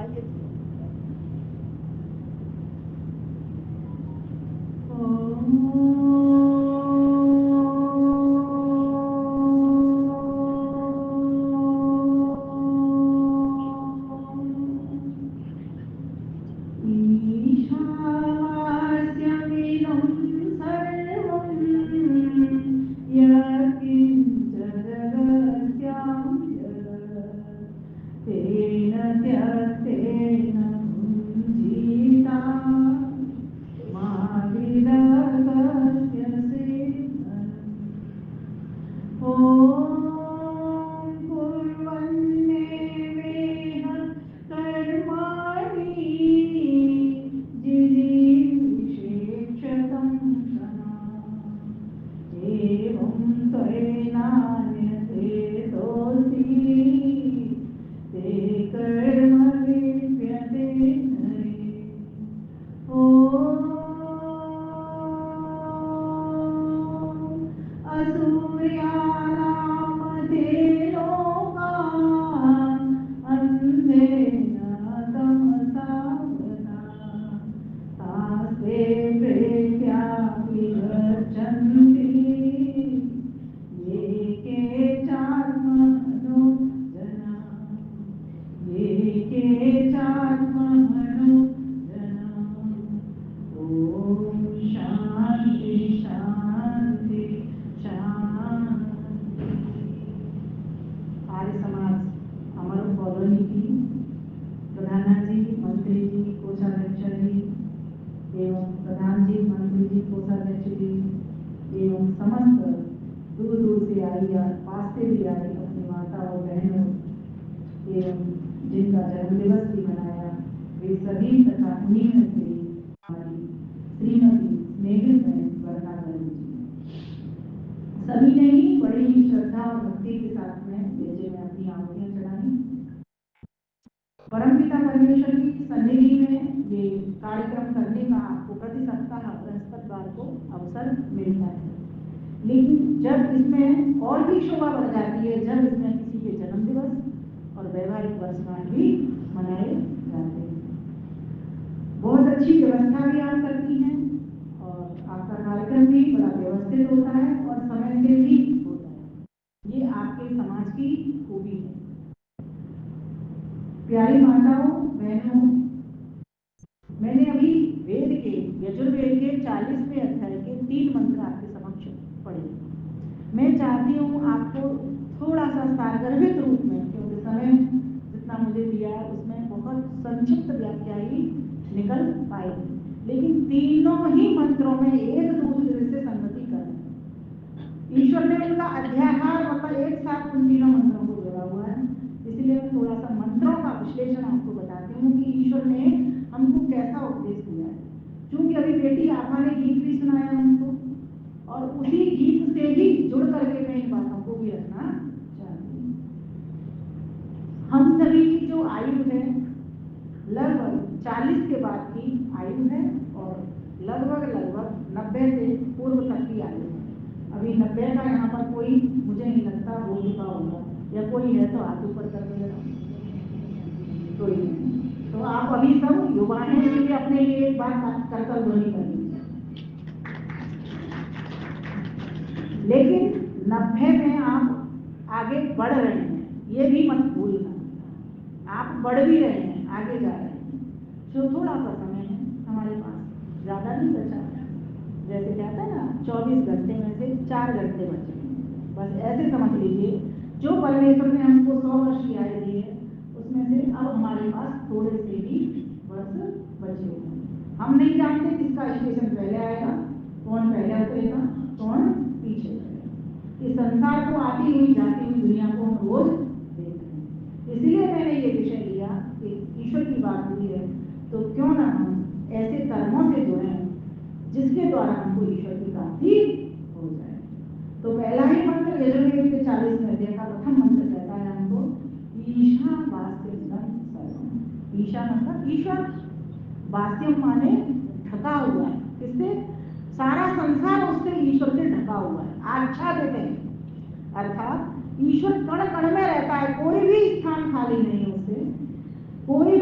आइए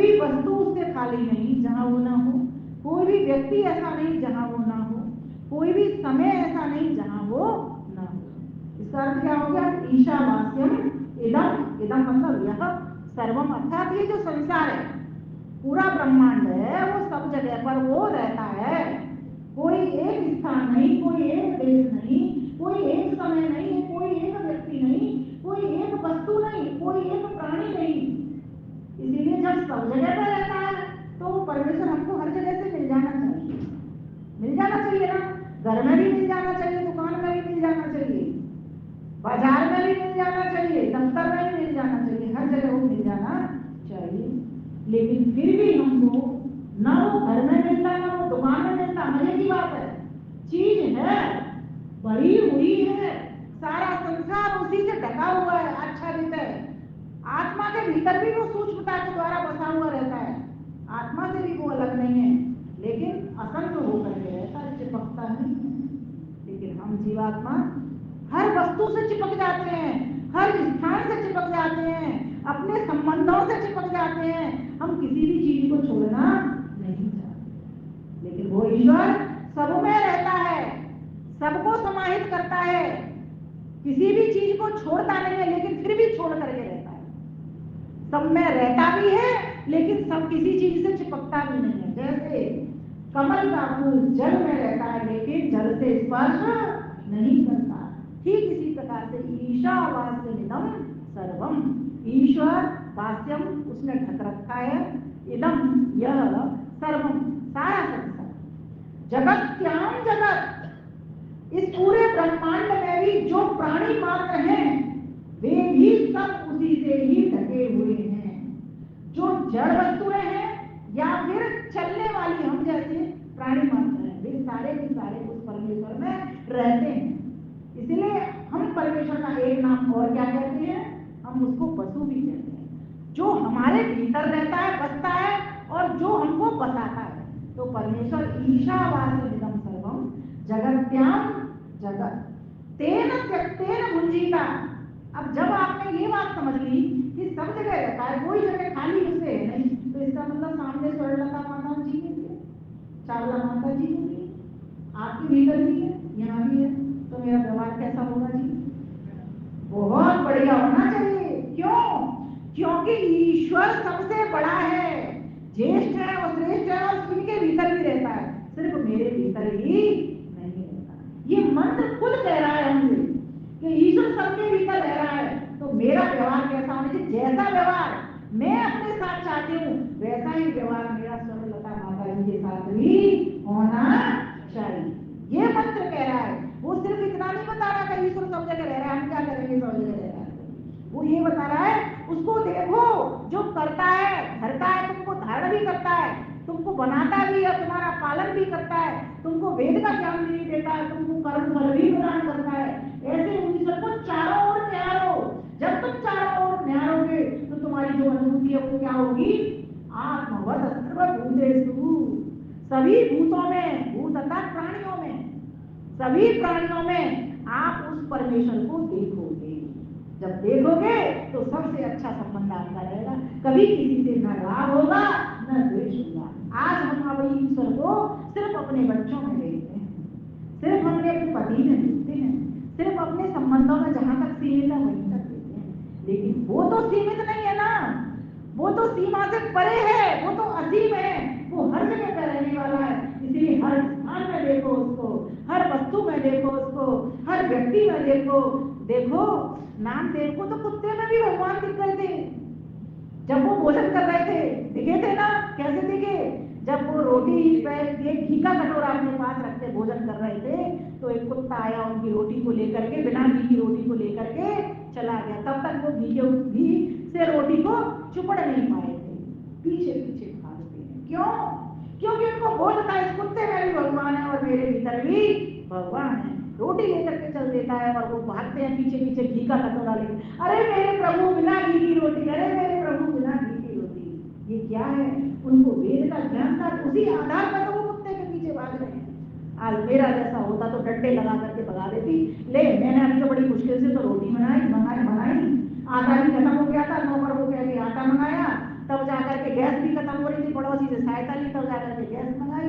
भी वस्तु उससे खाली नहीं जहां वो ना हो, कोई भी व्यक्ति ऐसा नहीं जहां वो ना हो, कोई भी समय ऐसा नहीं जहां वो ना हो। इसका अर्थ क्या हो गया? ईशावास्यम इदम, इदम मतलब यह सर्वम, अर्थात ये जो संसार है, पूरा ब्रह्मांड है, वो सब जगह पर वो रहता है। कोई एक स्थान नहीं, कोई एक देश नहीं, कोई एक समय नहीं, कोई एक व्यक्ति नहीं, कोई एक वस्तु नहीं, कोई एक प्राणी नहीं। इसीलिए जब सब जगह पर रहता है तो वो परमेश्वर हमको हर जगह से मिल जाना चाहिए, मिल जाना चाहिए ना। घर में भी मिल जाना चाहिए, दुकान में भी मिल जाना चाहिए, बाजार में भी मिल जाना चाहिए, दफ्तर में भी मिल जाना चाहिए, हर जगह वो मिल जाना चाहिए। लेकिन फिर भी हमको ना वो घर में मिलता, ना वो दुकान में मिलता। मजे की बात है, चीज है, भरी हुई है, सारा संसार उसी से ढका हुआ है, आच्छादित है। आत्मा के भीतर भी वो सूक्ष्मता के द्वारा बसा हुआ रहता है, आत्मा से भी वो अलग नहीं है, लेकिन असंग होकर के रहता है, चिपकता नहीं है। लेकिन हम जीवात्मा हर वस्तु से चिपक जाते हैं, हर स्थान से चिपक जाते हैं, अपने संबंधों से चिपक जाते हैं। हम किसी भी चीज को छोड़ना नहीं चाहते, लेकिन वो ईश्वर सब में रहता है, सबको समाहित करता है, किसी भी चीज को छोड़ता नहीं है, लेकिन फिर भी छोड़ करके रहता है। सब में रहता भी है, लेकिन सब किसी चीज से चिपकता भी नहीं है। जैसे कमल का फूल जल में रहता है, लेकिन जल से स्पर्श नहीं करता, ठीक इसी प्रकार से ईशावास्यमिदं सर्वम, ईश्वर वास्यम उसने ढक रखा है, इदम यह सर्वम सारा संसार, जगत्याम जगत, इस पूरे ब्रह्मांड में भी जो प्राणी मात्र हैं वे भी सब उसी से ही ढके हुए हैं। जो जड़ वस्तुएं हैं या फिर चलने वाली हम जैसे प्राणी मात्र हैं, वे सारे के सारे उस परमेश्वर में रहते हैं। इसलिए हम परमेश्वर का एक नाम और क्या कहते हैं? हम उसको वसु भी कहते हैं, जो हमारे भीतर रहता है, बसता है, और जो हमको बसाता है। तो परमेश्वर ईशावास्यमिदं सर्वम जगत्याम जगत तेन त्यक्तेन भुंजीता। अब जब आपने ये बात समझ ली कि सब जगह रहता है, कोई जगह खाली उसे है नहीं, तो इसका मतलब सामने स्वर्णलता माता जी भी है, चावला माता जी भी है, आपके भीतर भी है, यहाँ भी है, तो मेरा व्यवहार कैसा होगा जी? बहुत बढ़िया होना चाहिए। क्यों? क्योंकि ईश्वर सबसे बड़ा है, ज्येष्ठ है और श्रेष्ठ है, और इनके भीतर भी रहता है, सिर्फ मेरे भीतर ही नहीं रहता। ये मंत्र खुद कह रहा है हमसे कि ईश्वर सबके भीतर रह रहा है, तो मेरा व्यवहार कैसा होना चाहिए? जैसा व्यवहार मैं अपने साथ चाहती हूँ, वैसा ही व्यवहार मेरा स्वर्णलता माता जी के साथ भी होना चाहिए। ये मंत्र कह रहा है। वो सिर्फ इतना नहीं बता रहा कि ईश्वर सब जगह रह रहा है, हम क्या करेंगे सब जगह रह रहा है। वो ये बता रहा है, उसको देखो जो करता है, धरता है, तुमको धारण भी करता है, तुमको बनाता भी है, तुम्हारा पालन भी करता है, तुमको वेद का ज्ञान भी देता है, तुमको कर्म फल भी प्रदान करता है। ऐसे ईश्वर को चारों ओर निहारो। जब तुम चारों ओर निहारोगे तो तुम्हारी जो अनुभूति है वो क्या होगी? आत्मवत् सर्वभूतेषु, सभी भूतों में, भूत अर्थात प्राणियों में, सभी प्राणियों में आप उस परमेश्वर को देखोगे। जब देखोगे तो सबसे अच्छा संबंध आपका रहेगा, कभी किसी से न राग होगा न द्वेष होगा। आज हम अपने ईश्वर को सिर्फ अपने बच्चों में देखते हैं, सिर्फ अपने पति में देखते हैं, सिर्फ अपने संबंधों में जहां तक सीमित है वहीं तक देखते हैं। लेकिन वो तो सीमित नहीं है ना, वो तो सीमा से परे है, वो तो असीम है, वो हर जगह पर रहने वाला है। इसलिए हर स्थान में देखो उसको, हर वस्तु में देखो उसको, हर व्यक्ति में देखो। देखो नामदेव को तो कुत्ते में भी भगवान दिख गए थे, जब वो भोजन कर रहे थे दिखे थे ना। कैसे दिखे? जब वो रोटी पे घी का कटोरा अपने पास रखते भोजन कर रहे थे, तो एक कुत्ता आया उनकी रोटी को लेकर के, बिना घी की रोटी को लेकर के चला गया। तब तक वो घी से रोटी को चुपड़ नहीं पाए थे, पीछे पीछे भागते हैं। क्यों? क्योंकि उनको बोध था इस कुत्ते में भी भगवान है और मेरे भीतर भी भगवान है। रोटी लेकर के चल देता है और वो भागते हैं पीछे पीछे घी का कटोरा लेकर। अरे मेरे प्रभु बिना घी की रोटी, अरे मेरे प्रभु बिना घी की रोटी। ये क्या है? उनको वेद का ज्ञान था, उसी आधार पर तो वो कुत्ते के पीछे भाग रहे हैं। आज मेरा जैसा होता तो डंडे लगा करके भगा देती। ले मैंने अभी तो बड़ी मुश्किल से तो रोटी बनाई, आटा भी खत्म हो गया था, नौकर को कह के आटा मंगाया, तब जाकर के गैस भी खत्म हो रही थी, पड़ोसी से सहायता ली, तब जाकर के गैस मंगाई,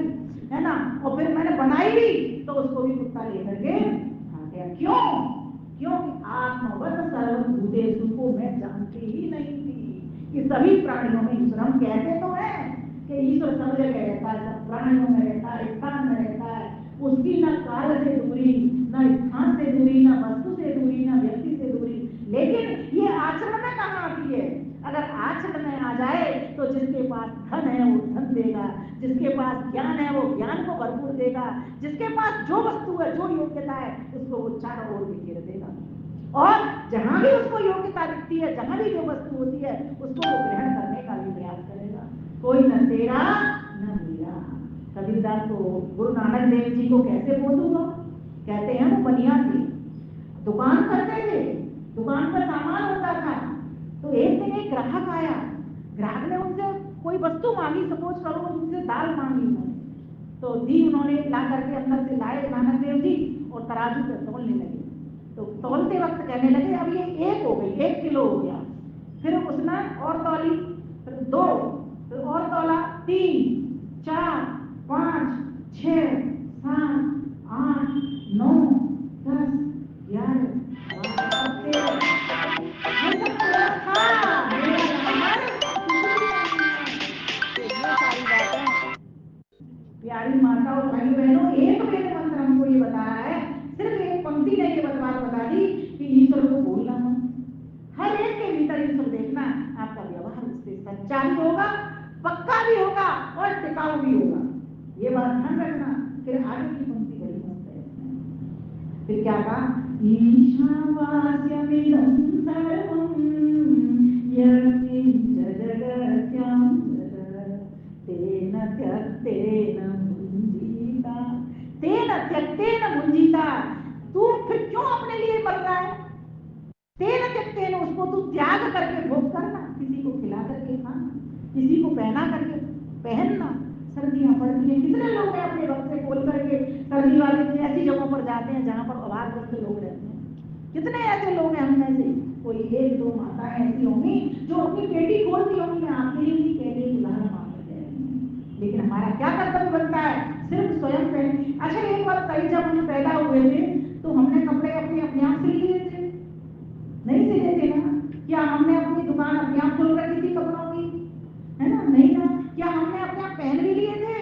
है ना, और फिर मैंने बनाई भी तो उसको भी कुत्ता लेकर के खा गया। क्यों? क्योंकि आत्मवत सर्वभूतेषु को मैं जानती ही नहीं थी कि सभी प्राणियों में ईश्वर। हम कहते तो है कि ईश्वर सब जगह रहता है, सब प्राणियों में रहता है, स्थान में रहता है, उसकी न काल से दूरी, न स्थान से दूरी, न वस्तु से दूरी, न व्यक्ति से दूरी, लेकिन ये आचरण में कहाँ आती है? अगर आचरण में आ जाए तो जिसके पास धन है वो धन देगा, जिसके पास ज्ञान है वो ज्ञान को भरपूर देगा, जिसके पास जो वस्तु है, जो योग्यता है, उसको वो चारों ओर घेर देगा, और जहां भी उसको योग्यता दिखती है, जहां भी जो वस्तु होती है, उसको वो ग्रहण करने का भी प्रयास करेगा। कोई न तेरा न मेरा। कबीरदास को गुरु नानक देव जी को कैसे बोलूंगा? कहते हैं वो बनिया थे, दुकान करते थे, दुकान पर सामान होता था, तो एक दिन एक ग्राहक आया, ग्राहक ने उनसे कोई वस्तु मांगी, सपोज करो उनसे दाल मांगी उन्होंने, तो दी उन्होंने, ला करके अंदर से लाए नानक देव जी और तराजू पे तोलने लगे। तो तोलते वक्त कहने लगे अब ये 1 हो गई, 1 किलो हो गया। फिर उसने और तौली, फिर 2, फिर और तौला, 3, 4, 5, 6, 7, 8, 9, 10, 11, 12, ये सब तोला था, मेरा नंबर किसी भी नहीं है। ये सारी बातें प्यारी माता और भाई बहनों, एक वेद मंत्र हमको ये बता रहा है, सिर्फ एक पंक्ति ने ये बात बता दी कि ईश्वर को भूलना मत। हर एक के भीतर ईश्वर देखना, आपका व्यवहार उससे सच्चा भी होगा, पक्का भी होगा और टिकाऊ भी होगा, ये बात ध्यान रखना। फिर आगे की पंक्ति बड़ी मस्त है, फिर क्या कहा? ईशावास्यमिदं सर्वं यस्मिन् जगत्यां तेन त्यक्तेन मुञ्जीता, तेन त्यक्तेन मुञ्जीता। तू फिर क्यों अपने लिए मर रहा है? तेन त्यक्तेन, उसको तू त्याग करके भोग करना, किसी को खिला करके खाना, किसी को पहना करके पहनना। सर्दियां पड़ती हैं, कितने लोग हैं अपने वक्त से खोल करके सर्दी वाले दिन ऐसी जगहों पर जाते हैं जहां पर अभावग्रस्त लोग रहते हैं। कितने ऐसे लोग हैं हम में से, कोई 1-2 माताएं ऐसी होंगी जो अपनी पेटी खोलती होंगी, मैं आपके लिए नहीं कह रही, उदाहरण मान लेते हैं, लेकिन हमारा क्या कर्तव्य बनता है? सिर्फ स्वयं पहन। अच्छा एक बात बताइए, जब हम पैदा हुए थे तो हमने कपड़े अपने आप सिल लिए थे? नहीं सिले थे ना? क्या हमने अपनी दुकान अपने आप खोल रखी थी कपड़ों की? है ना? नहीं ना? क्या हमने अपने आप पहन भी लिए थे?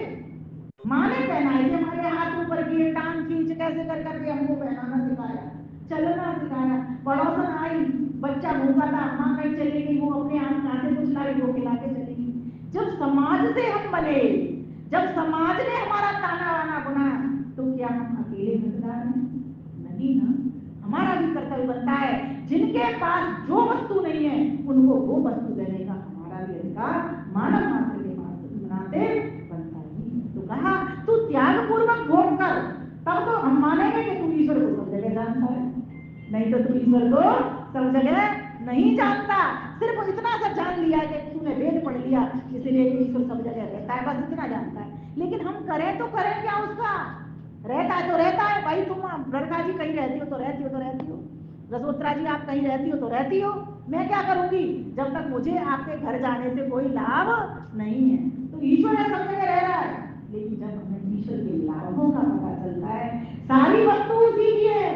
माँ ने पहनाए थे, हमारे हाथ ऊपर किए, टांग खींच कैसे कर करके हमको पहनाना सिखाया, चलना सिखाया। पड़ोसन आई, बच्चा भूखा था, माँ कहीं चली गई, वो अपने हाथ कांटे कुछ लाई, वो खिला के चली गई। जब समाज से हम बने, जब समाज ने हमारा ताना वाना बुना, तो क्या हम अकेले जिम्मेदार हैं? नहीं ना। हमारा भी कर्तव्य बनता है, जिनके पास जो वस्तु नहीं है उनको वो वस्तु देने का हमारा भी अधिकार मानव मात्र के नाते बनता है। तो कहा तू त्याग पूर्वक भोग कर, तब तो हम मानेंगे कि तू ईश्वर को सब जगह जानता है, नहीं तो तू ईश्वर को सब जगह नहीं जानता। सिर्फ इतना सा जान लिया कि तूने वेद पढ़ लिया, इसलिए ईश्वर सब जगह रहता है, बस इतना जानता है। लेकिन हम करें तो करें क्या? उसका रहता है तो रहता है भाई, तुम लड़का जी कहीं रहती हो तो रहती हो, तो रहती हो, रसोत्रा जी आप कहीं रहती हो तो रहती हो, मैं क्या करूंगी जब तक मुझे आपके घर जाने से कोई लाभ नहीं है। तो ईश्वर है सब जगह रह रहा है, लेकिन जब हमें ईश्वर के लाभों का पता चलता है, सारी वस्तु उसी की है,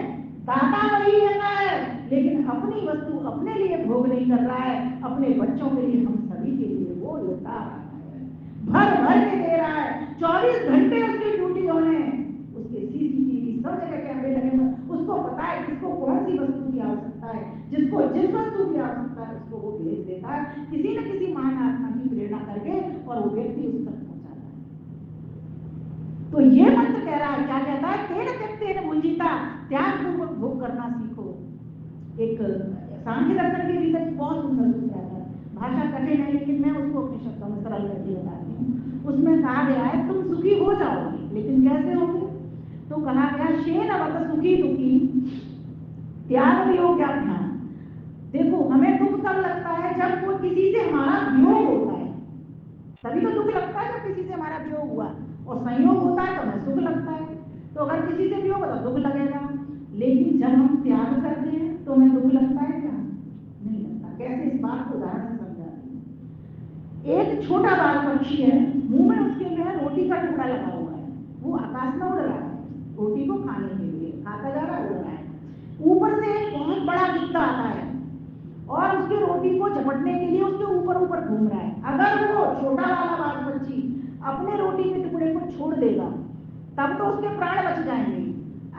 दाता वही है, लेकिन अपनी वस्तु अपने लिए भोग नहीं कर रहा है, अपने बच्चों के लिए, हम सभी के लिए वो लेता है, भर भर के दे रहा है, 24 घंटे उसकी ड्यूटी होने, उसके सीसीटीवी सब जगह कैमरे लगे, उसको पता है किसको कौन सी वस्तु की आवश्यकता है, जिसको जिस वस्तु की आवश्यकता है उसको वो भेज देता है, किसी न किसी महान आत्मा की प्रेरणा करके, और वो व्यक्ति उस तक पहुंचाता है। तो ये मंत्र कह रहा है, क्या कहता है? तेन त्यक्तेन मुञ्जीता, त्याग पूर्वक भोग करना सीखो। एक सांख्य दर्शन के भीतर बहुत सुंदर सूत्र आता है, भाषा कठिन है लेकिन मैं उसको अपने शब्दों में सरल करके बताती हूँ। उसमें कहा गया है तुम सुखी हो जाओगे, लेकिन कैसे होगे? तो कहा गया शेन अवत सुखी दुखी त्याग योग्याभ्याम। देखो हमें दुख कब लगता है? जब कोई किसी से हमारा वियोग होता है, तभी तो दुख लगता है। जब किसी से हमारा वियोग हुआ और संयोग होता है तो हमें सुख लगता है। तो अगर किसी से वियोग होता तो दुख लगेगा, लेकिन जब हम त्याग करते हैं तो हमें दुख लगता है क्या? नहीं लगता। कैसे? इस बात को उदाहरण समझाती हूँ। एक छोटा बाल पक्षी है, मुंह में उसके जो है रोटी का टुकड़ा लगा हुआ है, वो आकाश में उड़ रहा है रोटी को खाने के लिए, खाता जा रहा है, उड़ रहा है। ऊपर से एक बहुत बड़ा गिद्ध आता है और उसकी रोटी को झपटने के लिए उसके ऊपर ऊपर घूम रहा है। अगर वो छोटा वाला बाल पक्षी अपने रोटी के टुकड़े को छोड़ देगा तब तो उसके प्राण बच जाएंगे।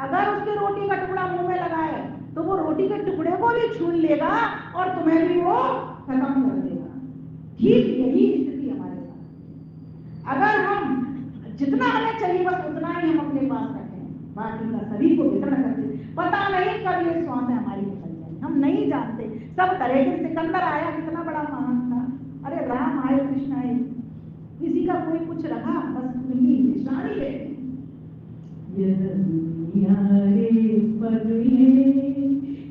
अगर उसके रोटी का टुकड़ा मुंह में लगा है तो वो रोटी के टुकड़े को भी छीन लेगा और तुम्हें भी वो खत्म कर देगा। ठीक यही स्थिति हमारे साथ। अगर हम जितना हमें चाहिए बस उतना ही हम अपने पास रखें, बाकी का सभी को वितरण करते, पता नहीं कब ये स्वास्थ्य हमारी निकल जाए, हम नहीं जानते। सब तरह के सिकंदर आया, कितना बड़ा महान था, अरे राम आए, कृष्ण आए, किसी का कोई कुछ रखा, बस उनकी निशानी है।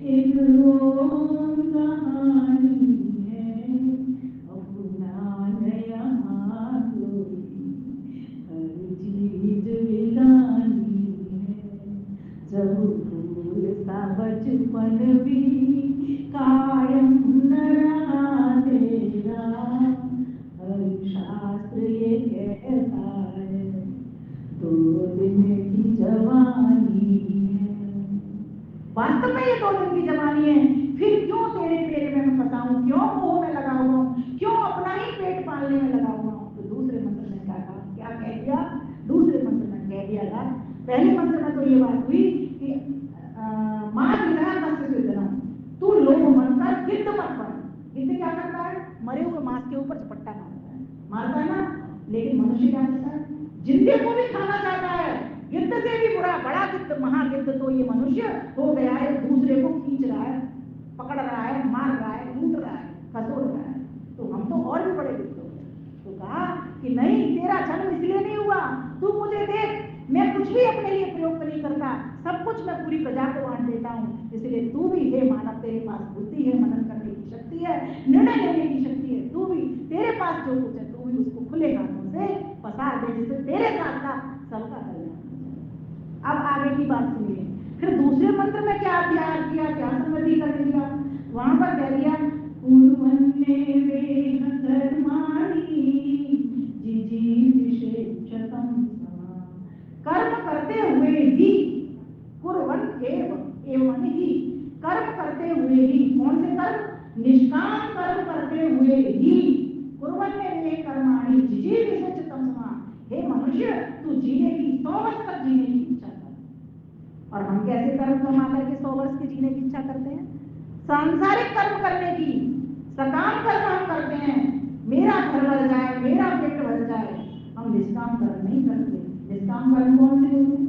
एक रोम कहानी है, अपना नया कोई हर चीज विलानी है। जब फूल सा बचपन भी कायम न रहा तेरा, हर शास्त्र ये कहता है 2 दिन की जवानी है। वास्तव में ये 2 दिन की जवानी है, फिर क्यों तेरे पेट में मैं फंसा हूं, क्यों मुंह में लगा हुआ हूं, क्यों अपना ही पेट पालने में लगा हुआ हूं। तो दूसरे मंत्र में क्या कह दिया, दूसरे मंत्र में कह दिया था, पहले मंत्र में तो ये बात हुई कि मां विधा कस्य सिद्धना, तू लोभ मत कर, गिद्ध मत बन। गिद्ध क्या करता है, मरे हुए मांस के ऊपर झपट्टा मारता है ना, लेकिन मनुष्य क्या करता है, जिंदे को भी खाना चाहता है। गिद्ध से भी बुरा, बड़ा गिद्ध, महागिद्ध तो ये मनुष्य हो गया है, दूसरे को खींच रहा है, पकड़ रहा है, मार रहा है, लूट रहा है, खसोड़ रहा है। तो हम तो और भी बड़े गिद्ध हो गए। तो कहा कि नहीं, तेरा जन्म इसलिए नहीं हुआ, तू मुझे देख, मैं कुछ भी अपने लिए प्रयोग नहीं करता, सब कुछ मैं पूरी प्रजा को बांट देता हूँ, इसलिए तू भी हे मानव, तेरे पास बुद्धि है, मनन करने की शक्ति है, निर्णय लेने की शक्ति है, तू भी, तेरे पास जो कुछ है तू भी उसको खुले हाथों से पसार दे, जिससे तेरे साथ साथ सबका कल्याण। अब आगे की बात सुनिए। फिर दूसरे मंत्र में क्या अध्याय किया, क्या संगति कर दिया, वहां पर कह दिया कर्म करते हुए ही, कुर्वन् एवं ही, कर्म करते हुए ही, कौन से कर्म, निष्काम कर्म करते हुए ही, कुर्वन् कर्माणि जिजीविषेचतमः, हे मनुष्य तू जीने की 100 वर्ष तक जीने की इच्छा कर। और हम कैसे कर्म कमा करके 100 वर्ष की जीने की इच्छा करते हैं, सांसारिक कर्म करने की, सकाम कर्म हम करते हैं, मेरा घर भर जाए, मेरा पेट भर जाए, हम निष्काम कर्म नहीं करते। निष्काम कर्म कौन से होते हैं,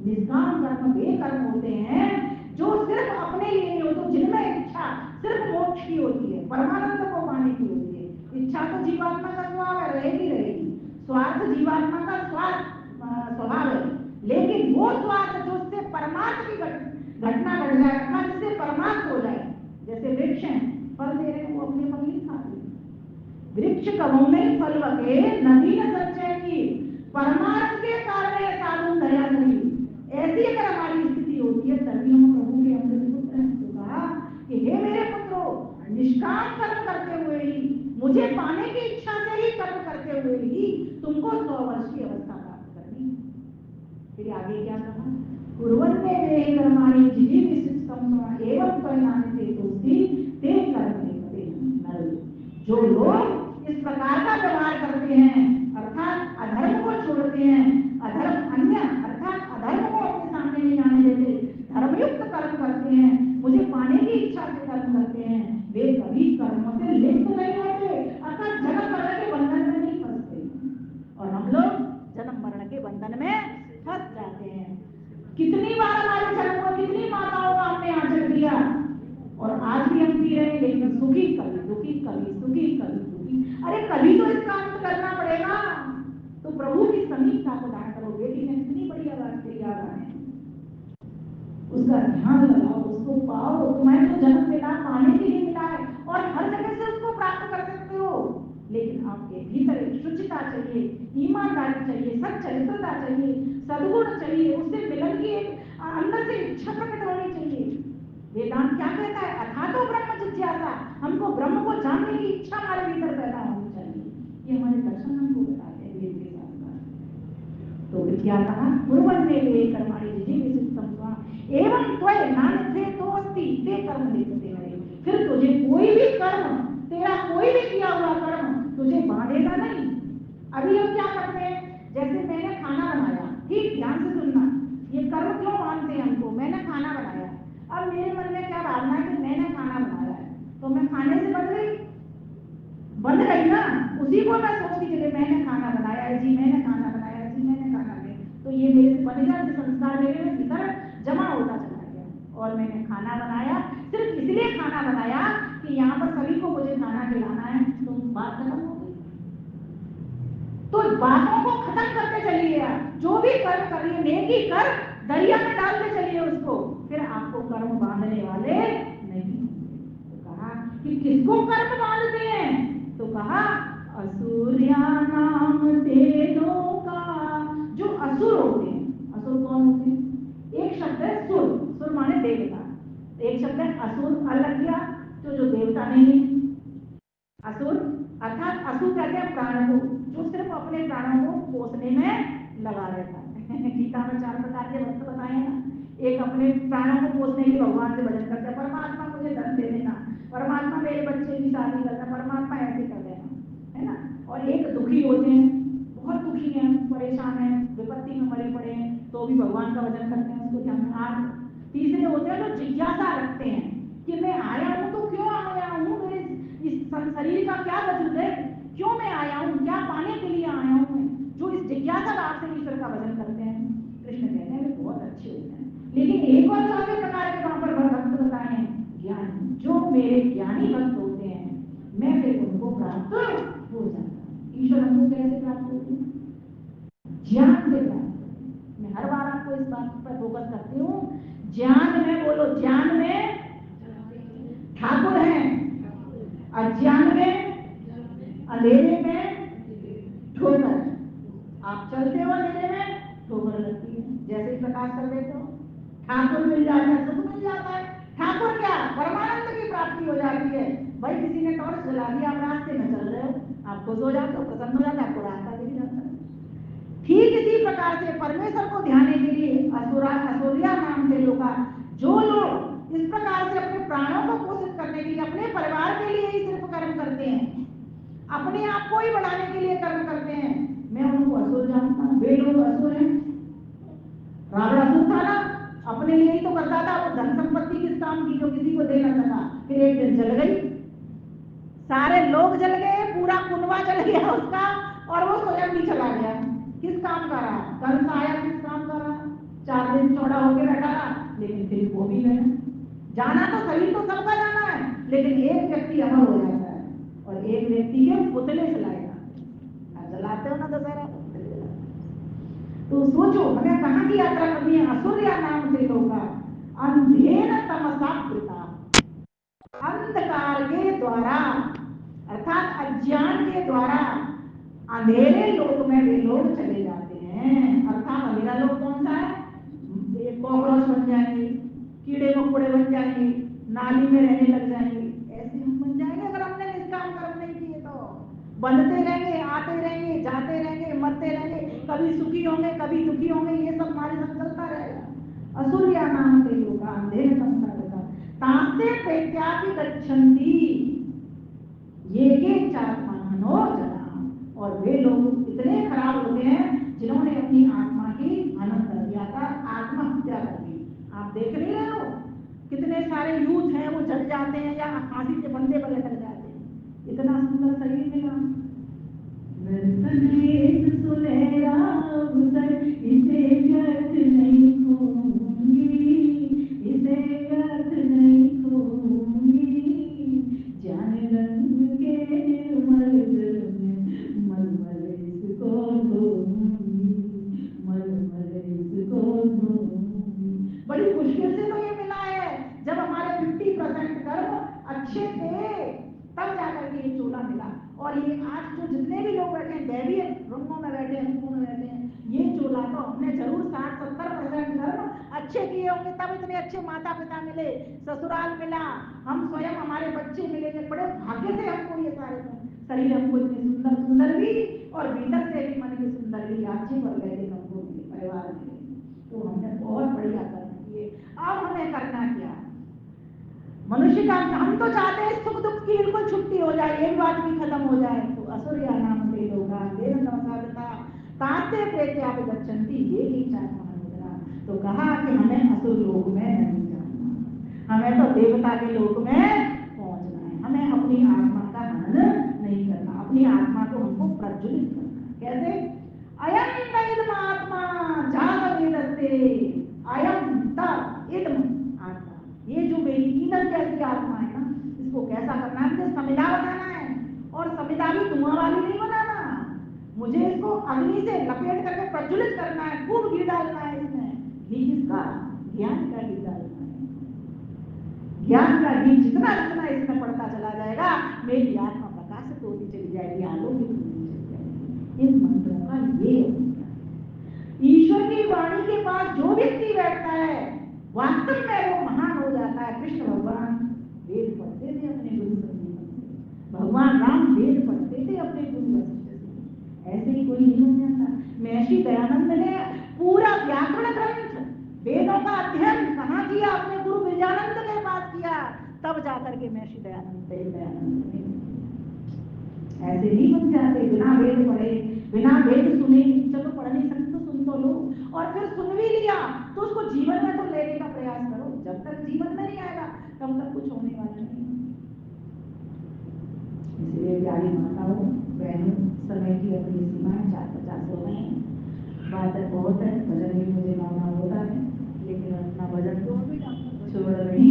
निष्काम कर्म वे कर्म होते हैं जो सिर्फ अपने लिए नहीं होते, जिनमें इच्छा सिर्फ मोक्ष की होती है, परमानंद को पाने की होती है। इच्छा तो जीवात्मा का स्वभाव है, रहेगी, स्वार्थ जीवात्मा का स्वभाव है, लेकिन वो स्वार्थ जो उससे परमार्थ की घटना घट जाए, अर्थात जिससे परमार्थ हो जाए, जैसे वृक्ष हैं, फल दे रहे हैं, वो अपने फल नहीं खाते, वृक्ष कबहू नहीं फल बके, नदी न संचय की, परमार्थ के कारण साधु दया नहीं। ऐसी अगर हमारी स्थिति होती है तभी हम प्रभु के अमृत पुत्र हैं। तो कहा कि हे मेरे पुत्रों, निष्काम कर्म करते हुए ही, मुझे पाने की इच्छा से ही कर्म करते हुए ही तुमको 100 वर्ष की अवस्था प्राप्त करनी। फिर आगे क्या कहा, कुर्वन्ने वे कर्माणि जिजीविषेचतमः एवं परिणामे ते दोषी ते कर्मे पते नर। जो लोग इस प्रकार का व्यवहार करते हैं, अर्थात अधर्म को छोड़ते हैं, अधर्म अन्य अर्थात अधर्म को अपने सामने नहीं आने देते, धर्मयुक्त कर्म करते हैं, मुझे पाने की इच्छा से कर्म करते हैं, वे कभी कर्मों से लिप्त नहीं होते, अर्थात जन्म मरण के बंधन में नहीं फंसते। और हम लोग जन्म मरण के बंधन में फंस जाते हैं। कितनी बार हमारे जन्म को कितनी माताओं का हमने आचरण दिया, और आज भी हम पी रहे हैं, लेकिन सुखी कभी दुखी, कभी सुखी कभी दुखी। अरे कभी तो इसका अंत करना पड़ेगा। तो प्रभु की समीक्षा को ध्यान करो, बेटी ने कितनी बढ़िया बात कही, उसका ध्यान लगाओ, उसको पाओ, तुम्हें तो जन्म मिला पाने के लिए मिला है और हर जगह से उसको प्राप्त कर सकते हो, लेकिन आपके भीतर एक शुचिता चाहिए, ईमानदारी चाहिए, सच्चरित्रता चाहिए, सद्गुण चाहिए, उससे मिलन की एक अंदर से इच्छा प्रकट होनी चाहिए। वेदांत क्या कहता है, अथातो ब्रह्म जिज्ञासा, हमको ब्रह्म को जानने की इच्छा हमारे भीतर पैदा होनी चाहिए। ये हमारे दर्शन हमको बताते हैं वेद के साथ साथ। तो क्या कहा, कुर्वन्ने वे कर्माणि जिजीविषितं त्वा एवं त्वय नान्यथे तोऽस्ति ते कर्म लिप्यते हरे। फिर तुझे कोई भी कर्म, तेरा कोई भी किया हुआ कर्म तुझे बांधेगा नहीं। अभी हम क्या करते हैं, जैसे मैंने खाना बनाया, ठीक ध्यान से सुनना, ये कर्म क्यों बांधते हैं हमको, मैंने खाना बनाया, अब मेरे मन में क्या भावना है कि मैंने खाना बनाया है, तो मैं खाने से बंध गई ना, उसी को मैं सोचती चले मैंने खाना बनाया है जी, मैंने खाना बनाया है जी, मैंने खाना बनाया, तो ये मेरे से बन गया, संस्कार मेरे में भीतर जमा होता चला गया। और मैंने खाना बनाया, सिर्फ इसलिए खाना बनाया कि यहाँ पर सभी को मुझे खाना खिलाना है, तो बात खत्म हो गई। तो बातों को खत्म करते चलिए, आप जो भी कर्म करिए, नेकी कर दरिया में डालते चलिए उसको, फिर आपको कर्म बांधने वाले नहीं। तो कहा कि किसको कर्म बांधते हैं, तो कहा असुर्या नाम तेनों का, जो असुर होते हैं। असुर कौन होते हैं, एक शब्द है सुर, सुर माने देवता, एक शब्द है असुर, अलग किया तो जो देवता नहीं है। असुर अर्थात असुर कहते हैं प्राण को, जो सिर्फ अपने प्राणों को पोषने में लगा रहता है। गीता में 4 प्रकार के वस्त्र बताए हैं ना, एक अपने प्राणों को पोषने के लिए भगवान से भजन करते हैं, परमात्मा मुझे धन दे देना, परमात्मा मेरे बच्चे की शादी करना, परमात्मा ऐसे कर देना, है ना। और एक दुखी होते हैं, बहुत दुखी हैं, परेशान हैं, विपत्ति में मरे पड़े हैं, तो भी भगवान का भजन करते हैं, उसको ध्यान में। आज तीसरे होते हैं जो जिज्ञासा रखते हैं कि मैं आया हूँ तो क्यों आया हूँ, मेरे इस शरीर का क्या वजूद है, क्यों मैं आया हूँ, क्या पाने के लिए आया हूँ, जो इस जिज्ञासा भाव से ईश्वर का भजन करते हैं। कृष्ण कहते हैं वे बहुत अच्छे होते हैं। लेकिन एक और चौथे प्रकार के वहां पर भक्त बताए हैं, ज्ञानी, जो मेरे ज्ञानी भक्त होते हैं, मैं फिर उनको प्राप्त हो जाता हूँ। ईश्वर हमको कैसे प्राप्त होते हैं, ज्ञान से प्राप्त। मैं हर बार आपको इस बात पर फोकस करती हूँ, ज्ञान में, बोलो ज्ञान में ठाकुर हैं, अज्ञान में अंधेरे में ठोकर। आप चलते हो अंधेरे में, ठोकर लगती है, जैसे ही प्रकाश कर देते हो ठाकुर मिल जाता है, सुख मिल जाता है। ठाकुर क्या, परमानंद की प्राप्ति हो जाती है। भाई किसी ने टॉर्च जला दिया, आप रास्ते में चल रहे हो, आप खुश हो जाते हो, प्रसन्न हो जाते हो, आपको रास्ता मिल जाता है। ठीक इसी प्रकार से परमेश्वर को ध्याने के लिए असुरिया नाम से लोग, जो लोग इस प्रकार से अपने प्राणों को पोषित करने के लिए, अपने परिवार के लिए ही सिर्फ कर्म करते हैं, अपने आप को ही बढ़ाने के लिए कर्म करते हैं, मैं उनको असुर जानता हूँ। वे लोग असुर हैं। रावण असुर था ना, अपने लिए ही तो करता था, वो धन संपत्ति किस काम की जो किसी को देना लगा, फिर एक दिन जल गई, सारे लोग जल गए, पूरा कुनबा जल गया उसका, और वो स्वयं भी चला गया। किस काम का रहा, कंस आया किस काम का रहा, 4 दिन चौड़ा होकर बैठा रहा, लेकिन फिर वो भी गया। जाना तो सही, तो सबका जाना है, लेकिन एक व्यक्ति अमर हो जाता है और एक व्यक्ति के पुतले जलाएगा। जलाते हो ना दशहरा, तो सोचो हमें कहाँ की यात्रा करनी है। असुर्या नाम से लोग अंधेर तमसा पिता, अंधकार के द्वारा अर्थात अज्ञान के द्वारा अंधेरे लोक में वे लोग चले जाते हैं। अर्थात अंधेरा लोग कौन सा है, कॉकरोच बन जाएंगे, कीड़े मकोड़े बन जाएंगे, नाली में रहने लग जाएंगे, ऐसे हम बन जाएंगे अगर हमने निष्काम कर्म नहीं किए तो। बनते रहेंगे, आते रहेंगे, जाते रहेंगे, मरते रहेंगे, कभी सुखी होंगे कभी दुखी होंगे, ये सब हमारे साथ चलता रहेगा। असुर्या नाम से लोग अंधेर संसार तांसे प्रत्यापि गच्छन्ति, ये के चात्मानो जना। और वे लोग इतने खराब होते हैं जिन्होंने अपनी आत्मा की हनन कर दिया था, आत्महत्या कर दी। आप देख नहीं रहे हो कितने सारे यूथ हैं वो जल जाते हैं या फांसी के फंदे पर लटक जाते हैं। इतना सुंदर शरीर मिला, एक सुनहरा अवसर, इसे व्यर्थ नहीं खोऊंगी, इसे व्यर्थ नहीं खोऊंगी, जान रंग के निर्मल जल में मलमल इसको धोऊंगी, मलमल इसको धोऊंगी। बड़ी मुश्किल से तो ये मिला है, जब हमारे 50% कर्म अच्छे थे तब जाकर के ये चोला मिला। और ये आज जो जितने भी लोग बैठे हैं, दैवीय रंगों में बैठे हैं, रूपों में बैठे हैं, ये चोला तो अपने जरूर 60-70% कर्म अच्छे किए होंगे, तब इतने अच्छे माता पिता मिले, ससुराल मिला, हम स्वयं हमारे बच्चे मिले, बड़े भाग्य से हमको ये सारे शरीर हमको इतने सुंदर सुंदर भी और भीतर से भी मन की सुंदर भी अच्छे पर गए हमको परिवार में, तो हमने बहुत बढ़िया कर्म किए। अब हमें करना क्या? मनुष्य का हम तो चाहते हैं सुख दुख की बिल्कुल छुट्टी हो जाए, एक बात भी खत्म हो जाए। तो असुरिया नाम से लोगा देव नमसारता ताते प्रेते आप गच्छन्ति ये ही चाहता है। तो कहा कि हमें असुर लोक में नहीं जाना, हमें तो देवता के लोक में पहुंचना है। हमें अपनी आत्मा का हनन नहीं करना, अपनी आत्मा को हमको प्रज्वलित करना। कैसे? अयम आत्मा जाग वेदस्ते अयम तब इदम आत्मा, ये जो मेरी ईंधन जैसी आत्मा है ना, इसको कैसा करना है? मुझे समिधा बनाना है, और समिधा भी धुआं वाली नहीं बनाना, मुझे इसको अग्नि से लपेट करके प्रज्वलित करना है, खूब घी डालना है इसमें। घी किसका? ज्ञान का घी डालना है। ज्ञान का घी जितना जितना इसमें पड़ता चला जाएगा, मेरी आत्मा प्रकाशित होती चली जाएगी, आलोकित होती चली जाएगी। इन मंत्रों का ये ईश्वर की वाणी के पास जो व्यक्ति बैठता है वास्तव में वो महान हो जाता है। कृष्ण भगवान वेद पढ़ते थे अपने गुरु संजीवन से, भगवान राम वेद पढ़ते थे अपने गुरु वशिष्ठ से, ऐसे ही कोई नहीं बन जाता। महर्षि दयानंद ने पूरा व्याकरण ग्रंथ वेदों का अध्ययन कहाँ किया? अपने गुरु विजयानंद के पास किया, तब जाकर के महर्षि दयानंद ऐसे नहीं बन जाते बिना वेद पढ़े, बिना वेद सुने। चलो पढ़ नहीं सकते तो सुन तो लो, और फिर सुन भी लिया तो उसको जीवन में तो लेने का प्रयास करो। जब तक जीवन में नहीं आएगा तब तक कुछ होने वाला नहीं। इसलिए प्यारी माताओं बहनों, समय की अपनी सीमाएं 4:50 हो गए हैं, बातें बहुत है, भजन भी मुझे गाना होता है, लेकिन अपना भजन तो छोड़ रही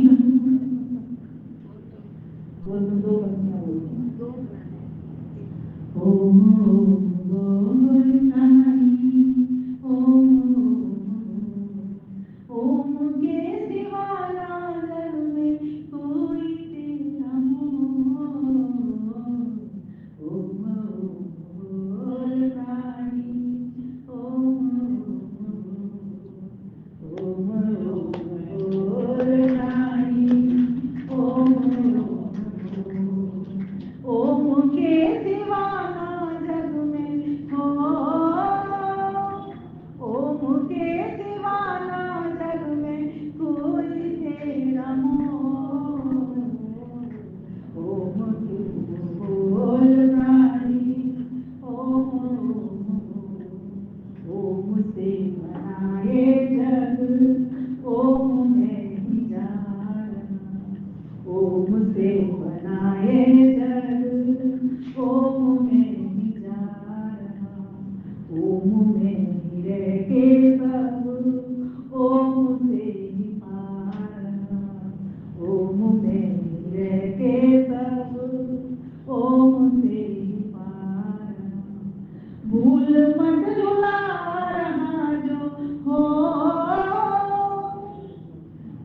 बोल दो पंक्तियां बोलती ओम ओम के सिवा जग में कोई तेरा ओम बोल रानी ओम बोल रानी ओम के सिवा जग में हो, ओम के सिवा जग में कोई तेरा ओम बोल रानी ओम से बनाए जग ओम में ही जाना, ओम से बनाए जग ओम में ही जाना, ओम में ही रह के सब ओम से ही पारना, ओम में ही रह के सब ओम से ही पारना। भूल मत झुला रहा जो हो,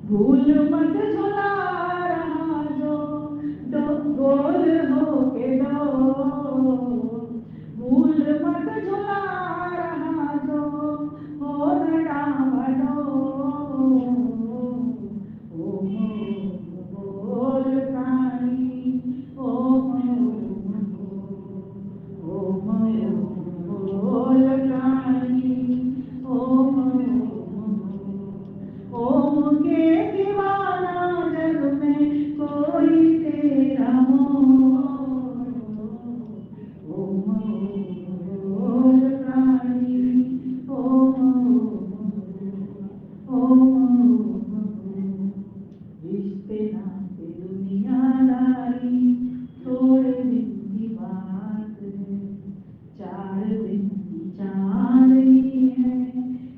भूल मत झुला रहा जो गोल हो के दो, भूल मत झुला रहा जो हो डावडो, ओम बोल प्राणी ओम बोल प्राणी ओम के सिवा जग में कोई तेरा ओम बोल प्राणी ओम रिश्ते नाते दुनियादारी थोड़े दिन की बात है, 4 दिन की चांदनी है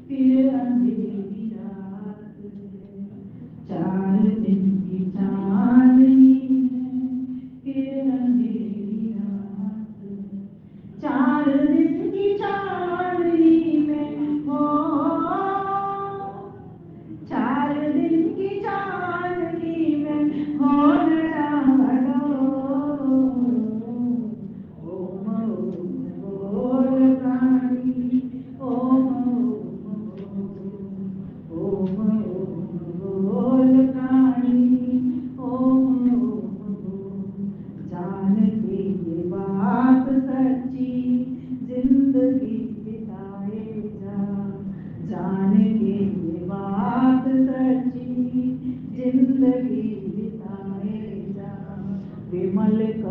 फिर अंधेरी रात है, 4 दिन की चांदनी है फिर अंधेरी रात है, 4 दिन की चांदनी में हो, 4 दिन की चांदनी में हो ओम बोल प्राणी ओम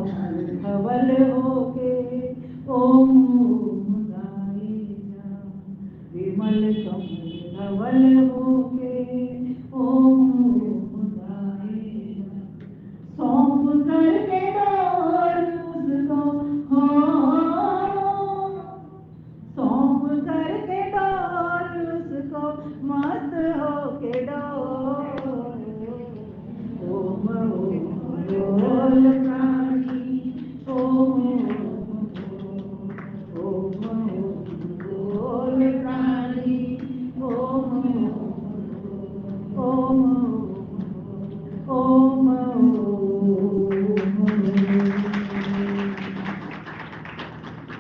धवल होके ओम गाएगा, विमल कमल धवल होके ओम गाएगा, सौंप करके डोर उसको हो, सौंप करके डोर उसको मस्त होके डोर, ओम बोल प्राणी ओम बोल प्राणी ओम ओम ओम।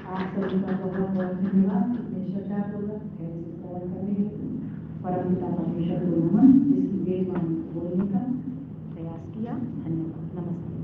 आप सभी का बहुत बहुत धन्यवाद इतने श्रद्धापूर्वक ऐसे सवाल करने के लिए। परम पिता परमेश्वर को नमन, इसकी वेद बोलने का प्रयास किया। धन्यवाद, नमस्कार।